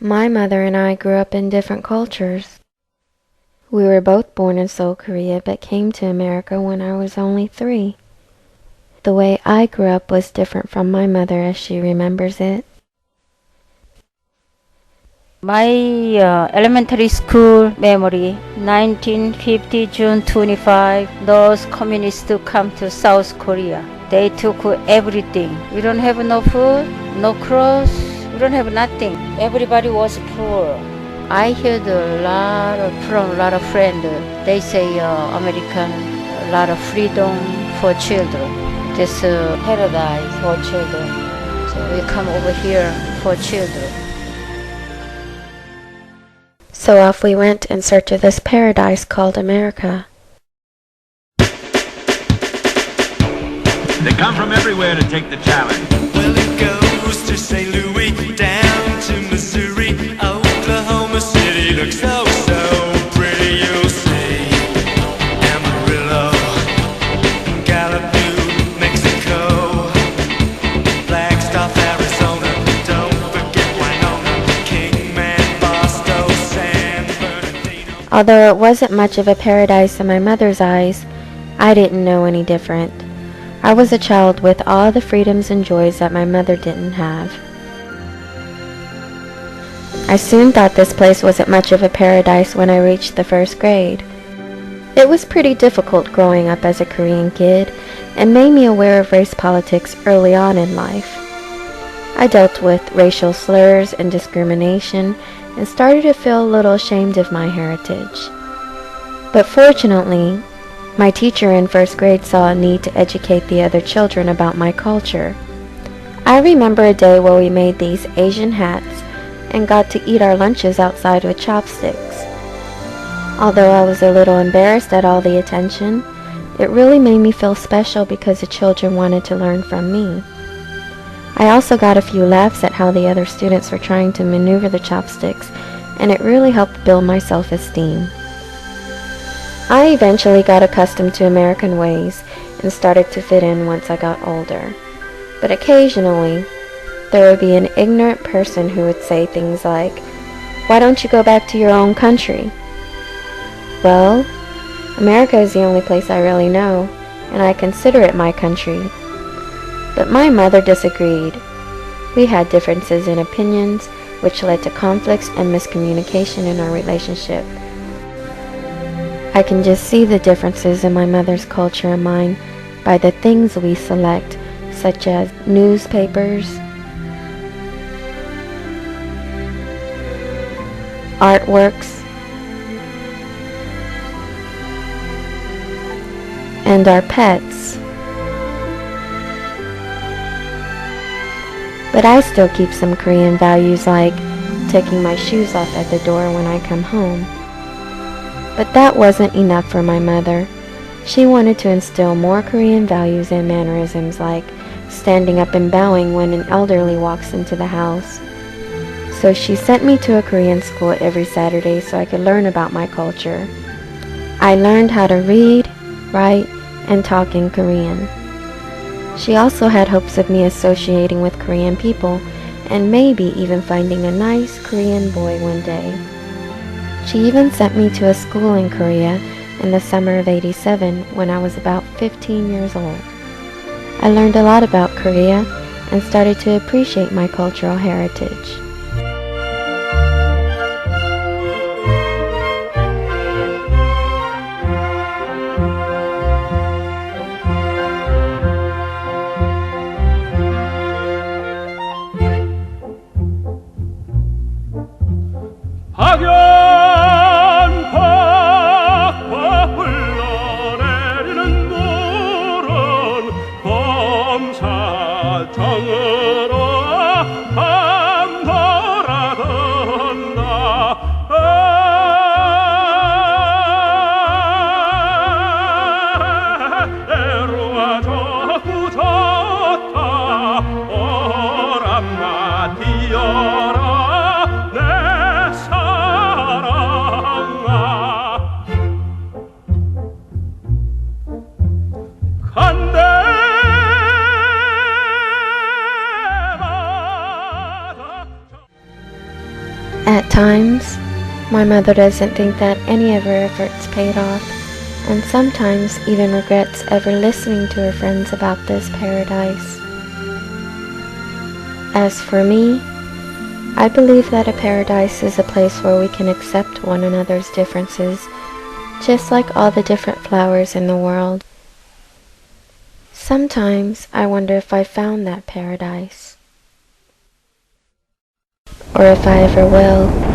My mother and I grew up in different cultures. We were both born in Seoul, Korea, but came to America when I was only 3. The way I grew up was different from my mother as she remembers it. My elementary school memory, 1950, June 25, those communists come to South Korea. They took everything. We don't have no food, no clothes, we don't have nothing. Everybody was poor. I heard from a lot of friends. They say American, a lot of freedom for children. This paradise for children. So we come over here for children. So off we went in search of this paradise called America. They come from everywhere to take the challenge. Well, it goes to St. Louis, down to Missouri, Oklahoma City looks so, so pretty, you'll see. Amarillo, Gallup, New Mexico, Flagstaff, Arizona, don't forget Winona, Kingman, Boston, San Bernardino. Although it wasn't much of a paradise in my mother's eyes, I didn't know any different. I was a child with all the freedoms and joys that my mother didn't have. I soon thought this place wasn't much of a paradise when I reached the 1st grade. It was pretty difficult growing up as a Korean kid and made me aware of race politics early on in life. I dealt with racial slurs and discrimination and started to feel a little ashamed of my heritage. But fortunately, my teacher in 1st grade saw a need to educate the other children about my culture. I remember a day where we made these Asian hats and got to eat our lunches outside with chopsticks. Although I was a little embarrassed at all the attention, it really made me feel special because the children wanted to learn from me. I also got a few laughs at how the other students were trying to maneuver the chopsticks, and it really helped build my self-esteem. I eventually got accustomed to American ways and started to fit in once I got older. But occasionally, there would be an ignorant person who would say things like, "Why don't you go back to your own country?" Well, America is the only place I really know, and I consider it my country. But my mother disagreed. We had differences in opinions, which led to conflicts and miscommunication in our relationship. I can just see the differences in my mother's culture and mine by the things we select, such as newspapers, artworks, and our pets. But I still keep some Korean values like taking my shoes off at the door when I come home. But that wasn't enough for my mother. She wanted to instill more Korean values and mannerisms like standing up and bowing when an elderly walks into the house. So she sent me to a Korean school every Saturday so I could learn about my culture. I learned how to read, write, and talk in Korean. She also had hopes of me associating with Korean people and maybe even finding a nice Korean boy one day. She even sent me to a school in Korea in the summer of '87 when I was about 15 years old. I learned a lot about Korea and started to appreciate my cultural heritage. 봄사탕으로 한다 At times, my mother doesn't think that any of her efforts paid off, and sometimes even regrets ever listening to her friends about this paradise. As for me, I believe that a paradise is a place where we can accept one another's differences, just like all the different flowers in the world. Sometimes I wonder if I found that paradise, or if I ever will.